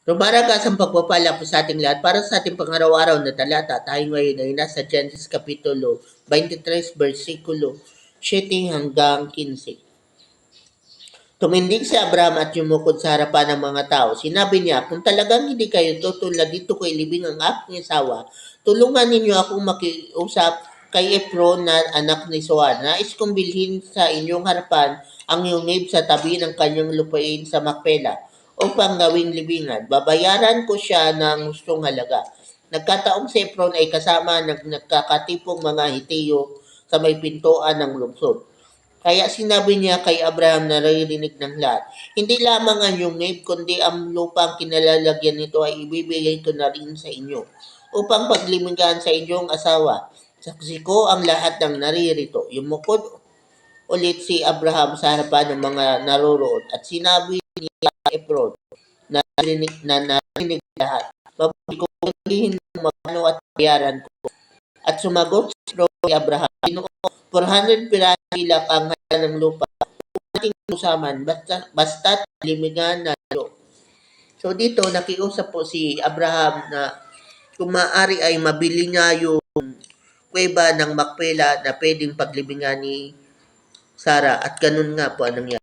Rumaragas ang pagpapala po sa ating lahat para sa ating pangaraw-araw na talata. Tayo ngayon ay nasa Genesis Kapitulo 23, versikulo 7 hanggang 15. Tumindig si Abraham at yumukod sa harapan ng mga tao. Sinabi niya, kung talagang hindi kayo tutulad dito ko ilibing ang aking asawa, tulungan ninyo akong makiusap kay Efron na anak ni Soan. Nais kong bilhin sa inyong harapan ang yungib sa tabi ng kanyang lupain sa Makpela upang gawing libingan. Babayaran ko siya ng gustong halaga. Nagkataong si Efron ay kasama ng nagkakatipong mga Hitiyo sa may pintuan ng lungsod. Kaya sinabi niya kay Abraham na naririnig ng lahat, hindi lamang ang yungib, kundi ang lupang kinalalagyan nito ay ibibigay ko na rin sa inyo upang paglimigan sa inyong asawa. Saksi ko ang lahat ng naririto. Yumukod ulit si Abraham sa harapan ng mga naroroon at sinabi niya kay Efron na narinig lahat. Babalik ko hindi magkano at bayaran ko. At sumagot si Efron kay Abraham, 400 pilak ang halaga ng lupa. Ating usaman, basta't limigan na lo. So dito, nakiusap po si Abraham na kung maaari ay mabili niya yung kuweba ng Makpela na pwedeng paglibingan ni Sarah at ganun nga po ang nangyari.